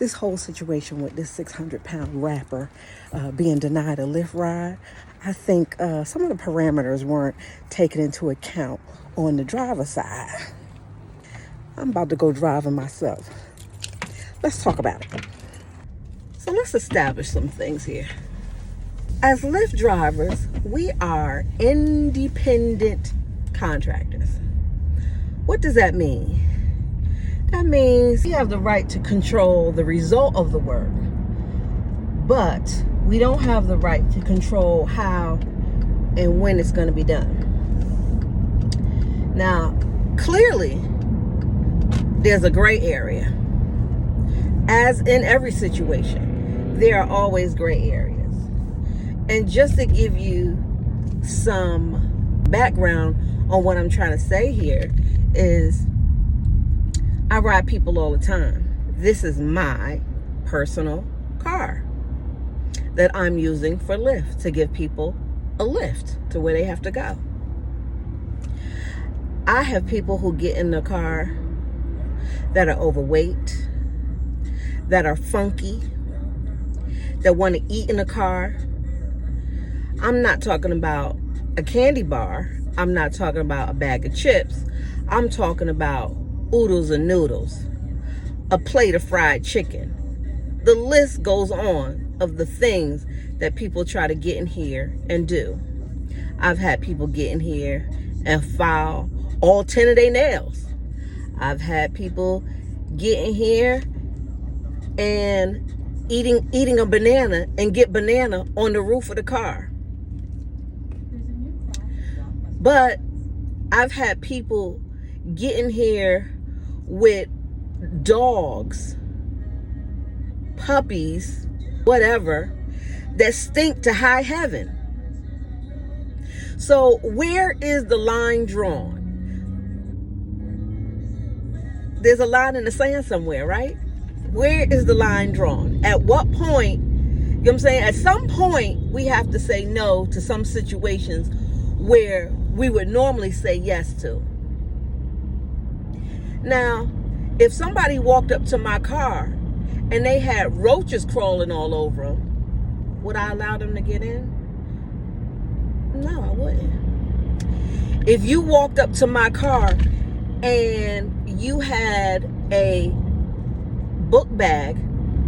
this whole situation with this 600-pound rapper being denied a Lyft ride, I think some of the parameters weren't taken into account on the driver's side. I'm about to go driving myself. Let's talk about it. So let's establish some things here. As Lyft drivers, we are independent contractors. What does that mean? That means we have the right to control the result of the work, but we don't have the right to control how and when it's going to be done. Now, clearly, there's a gray area. As in every situation, there are always gray areas. And just to give you some background on what I'm trying to say here is I ride people all the time. This is my personal car that I'm using for Lyft to give people a lift to where they have to go. I have people who get in the car that are overweight, that are funky, that want to eat in the car. I'm not talking about a candy bar. I'm not talking about a bag of chips. I'm talking about oodles and noodles, a plate of fried chicken. The list goes on of the things that people try to get in here and do. I've had people get in here and file all 10 of their nails. I've had people get in here and eating a banana and get banana on the roof of the car. But I've had people get in here with dogs, puppies, whatever, that stink to high heaven. So where is the line drawn? There's a line in the sand somewhere, right? Where is the line drawn? At what point, you know what I'm saying? At some point, we have to say no to some situations where we would normally say yes to. Now, if somebody walked up to my car and they had roaches crawling all over them, would I allow them to get in? No, I wouldn't. If you walked up to my car and you had a book bag,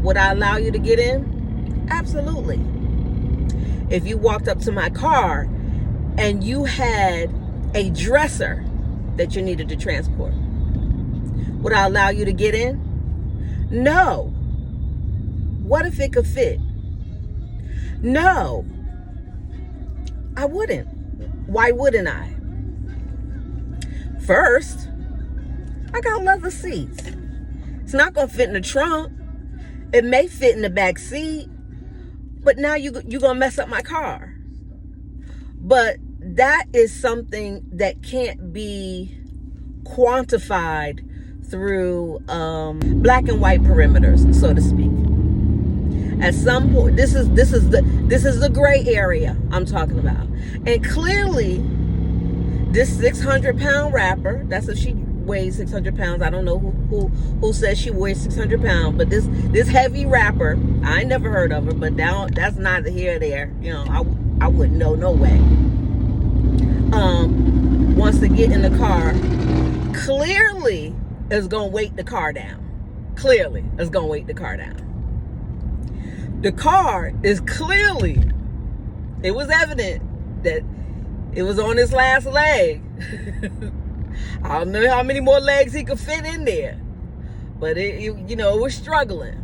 would I allow you to get in? Absolutely. If you walked up to my car and you had a dresser that you needed to transport, would I allow you to get in? No. What if it could fit? No. I wouldn't. Why wouldn't I? First, I got leather seats. It's not going to fit in the trunk. It may fit in the back seat, but now you're going to mess up my car. But that is something that can't be quantified through black and white perimeters, so to speak. At some point, this is the gray area I'm talking about. And clearly, this 600-pound rapper, that's if she weighs 600 pounds. I don't know who says she weighs 600 pounds, but this heavy rapper, I ain't never heard of her, but that's neither here or there. You know, I wouldn't know no way. Wants to get in the car, clearly is gonna weight the car down. Clearly is gonna weight the car down. The car is clearly, it was evident that it was on his last leg. I don't know how many more legs he could fit in there, but it was struggling.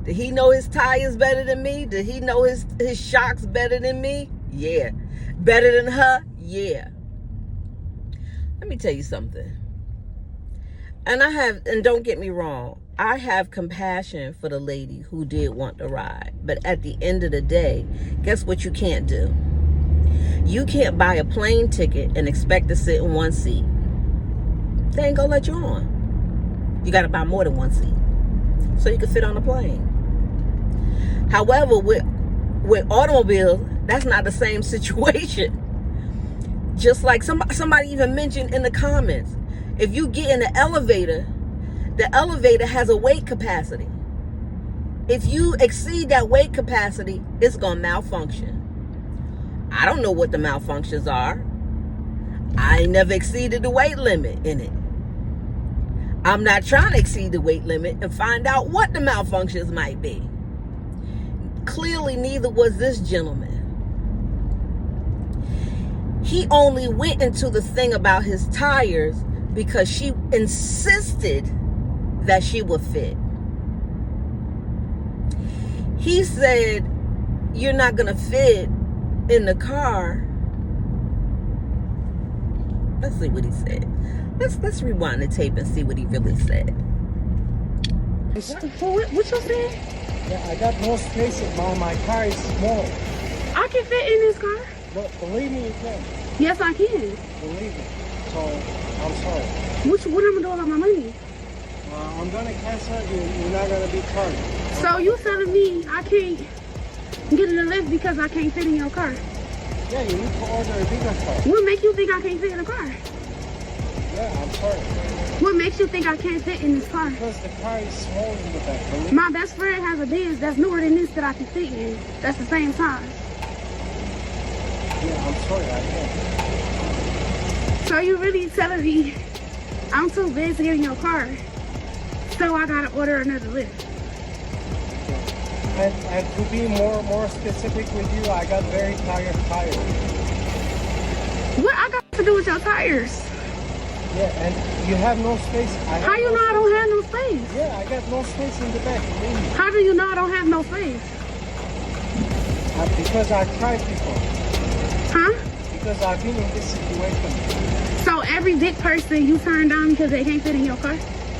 Did he know his tires better than me? Did he know his shocks better than me? Yeah. Better than her? Yeah. Let me tell you something. And don't get me wrong, I have compassion for the lady who did want to ride. But at the end of the day, guess what you can't do? You can't buy a plane ticket and expect to sit in one seat. They ain't gonna let you on. You gotta buy more than one seat so you can fit on the plane. However, with automobiles, that's not the same situation. Just like somebody even mentioned in the comments, if you get in the elevator has a weight capacity. If you exceed that weight capacity, it's going to malfunction. I don't know what the malfunctions are. I ain't never exceeded the weight limit in it. I'm not trying to exceed the weight limit and find out what the malfunctions might be. Clearly, neither was this gentleman. He only went into the thing about his tires because she insisted that she would fit. He said, "You're not going to fit in the car." Let's see what he said. Let's rewind the tape and see what he really said. What you saying? Yeah, I got no space in my car is small. I can fit in this car. But believe me, you can. Yes, I can. Believe me. So, I'm sorry. What am I doing about my money? I'm going to cancel it. You're not going to be charged. So you telling me I can't get in the lift because I can't fit in your car? Yeah, you need to order a bigger car. What makes you think I can't fit in the car? Yeah, I'm sorry. What makes you think I can't fit in this car? Because the car is small in the back. Believe My best friend has a Benz that's newer than this that I can fit in. That's the same size. Yeah, I'm sorry. I can't. So you really telling me I'm too big to get in your car, so I gotta order another lift? And to be more specific with you, I got very tired tires. What I got to do with your tires? Yeah, and you have no space. How you know I don't have no space? Yeah, I got no space in the back. Believe me. How do you know I don't have no space? Because I tried before. Huh? Because I've been in this situation. So every big person you turn down because they can't fit in your car?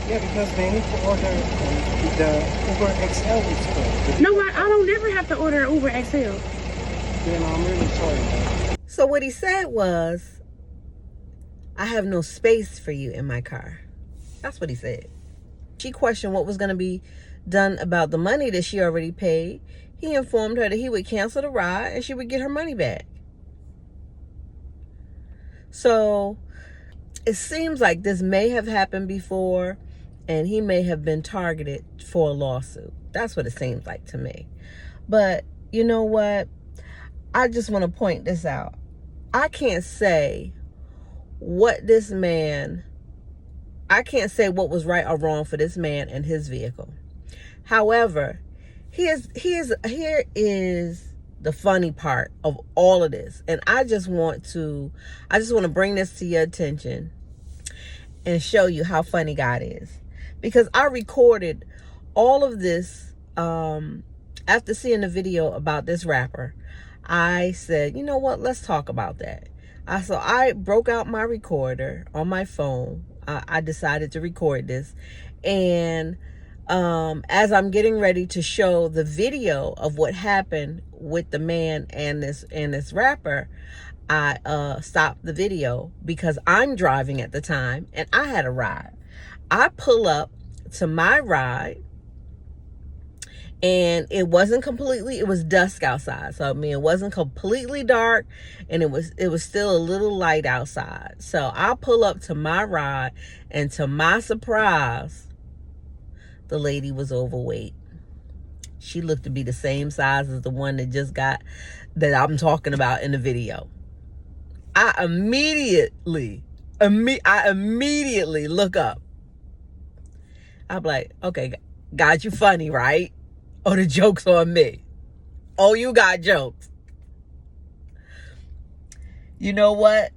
Yeah, because they need to order the Uber XL is for. No, I don't never have to order Uber XL. Then I'm really sorry, man. So what he said was, "I have no space for you in my car." That's what he said. She questioned what was going to be done about the money that she already paid. He informed her that he would cancel the ride and she would get her money back. So it seems like this may have happened before and he may have been targeted for a lawsuit. That's what it seems like to me. But you know what? I just want to point this out. I can't say what was right or wrong for this man and his vehicle. However, here is the funny part of all of this. And I just want to bring this to your attention and show you how funny God is. Because I recorded all of this after seeing the video about this rapper. I said, you know what, let's talk about that. So I broke out my recorder on my phone. I decided to record this. And as I'm getting ready to show the video of what happened with the man and this rapper, I stopped the video because I'm driving at the time and I had a ride. I pull up to my ride and it was dusk outside. So I mean, it wasn't completely dark and it was still a little light outside. So I pull up to my ride and to my surprise, the lady was overweight. She looked to be the same size as the one that I'm talking about in the video. I immediately look up. I'm like, okay, God, you funny, right? Oh, the joke's on me. Oh, you got jokes. You know what?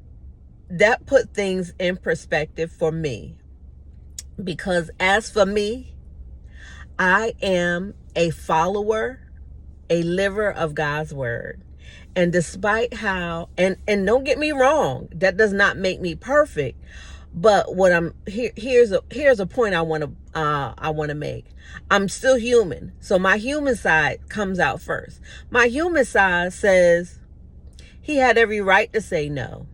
That put things in perspective for me. Because as for me, I am a follower, a liver of God's word. And despite how, and don't get me wrong, that does not make me perfect. But here's a point I want to make. I'm still human. So my human side comes out first. My human side says he had every right to say no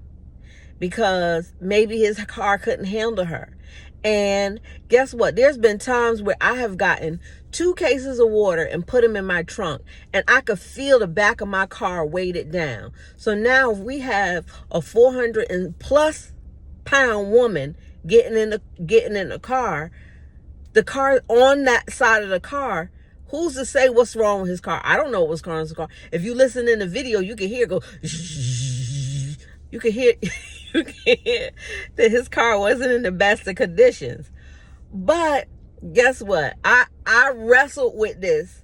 because maybe his car couldn't handle her. And guess what? There's been times where I have gotten 2 cases of water and put them in my trunk and I could feel the back of my car weighted down. So now we have a 400+ pound woman getting in the car on that side of the car Who's to say what's wrong with his car? I don't know what's wrong with his car. If you listen in the video, you can hear it go. You can hear, you can hear that his car wasn't in the best of conditions. But guess what? I wrestled with this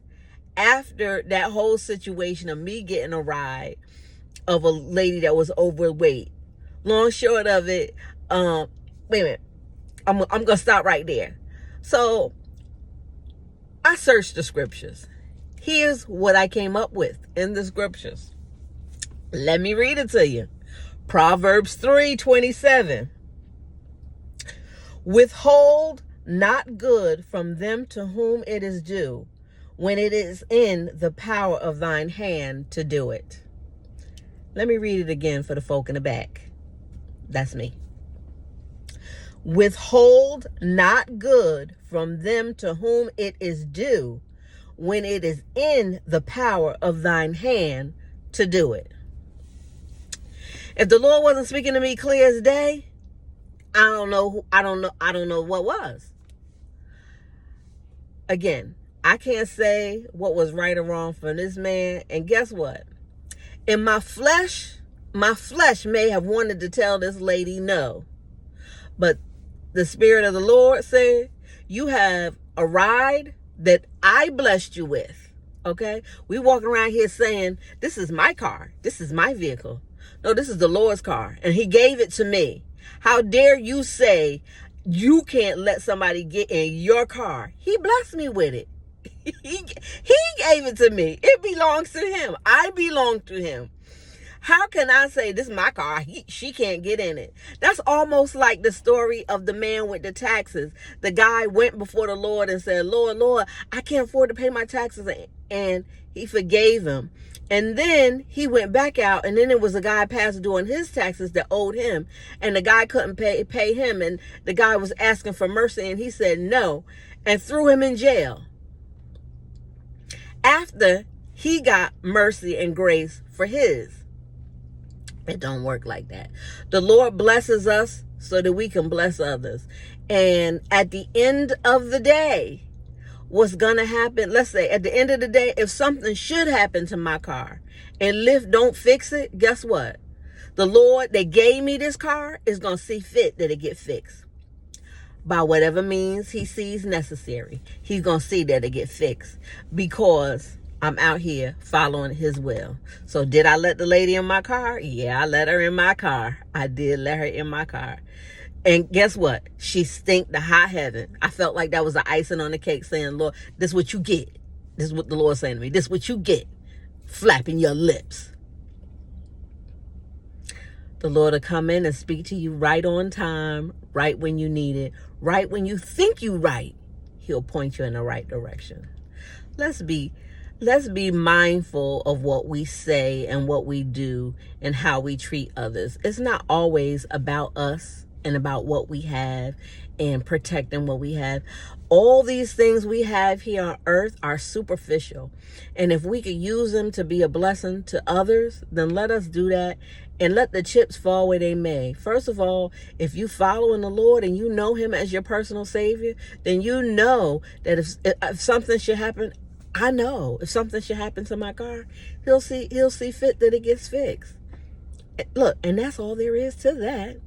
after that whole situation of me getting a ride of a lady that was overweight. Long short of it, wait a minute. I'm gonna stop right there. So I searched the scriptures. Here's what I came up with in the scriptures. Let me read it to you. Proverbs 3:27. Withhold not good from them to whom it is due, when it is in the power of thine hand to do it. Let me read it again for the folk in the back. That's me. Withhold not good from them to whom it is due, when it is in the power of thine hand to do it. If the Lord wasn't speaking to me clear as day, I don't know what was. Again, I can't say what was right or wrong for this man. And guess what? In my flesh may have wanted to tell this lady no. But the Spirit of the Lord said, you have a ride that I blessed you with. Okay? We walk around here saying, this is my car. This is my vehicle. No, this is the Lord's car. And he gave it to me. How dare you say you can't let somebody get in your car? He blessed me with it. He gave it to me. It belongs to him. I belong to him. How can I say this is my car? She can't get in it. That's almost like the story of the man with the taxes. The guy went before the Lord and said, Lord, I can't afford to pay my taxes. And he forgave him. And then he went back out, and then there was a guy passed doing his taxes that owed him. And the guy couldn't pay him. And the guy was asking for mercy, and he said no, and threw him in jail. After he got mercy and grace for his. It don't work like that. The Lord blesses us so that we can bless others. And at the end of the day, what's going to happen, let's say at the end of the day, if something should happen to my car and LYFT don't fix it, guess what? The Lord that gave me this car is going to see fit that it get fixed. By whatever means he sees necessary, he's going to see that it get fixed because I'm out here following his will. So did I let the lady in my car? Yeah, I let her in my car. I did let her in my car. And guess what? She stinked to high heaven. I felt like that was the icing on the cake saying, Lord, this is what you get. This is what the Lord's saying to me. This is what you get. Flapping your lips. The Lord will come in and speak to you right on time, right when you need it, right when you think you're right. He'll point you in the right direction. Let's be mindful of what we say and what we do and how we treat others. It's not always about us and about what we have and protecting what we have. All these things we have here on earth are superficial. And if we could use them to be a blessing to others, then let us do that and let the chips fall where they may. First of all, if you following the Lord and you know him as your personal savior, then you know that if something should happen, I know if something should happen to my car, he'll see fit that it gets fixed. Look, and that's all there is to that.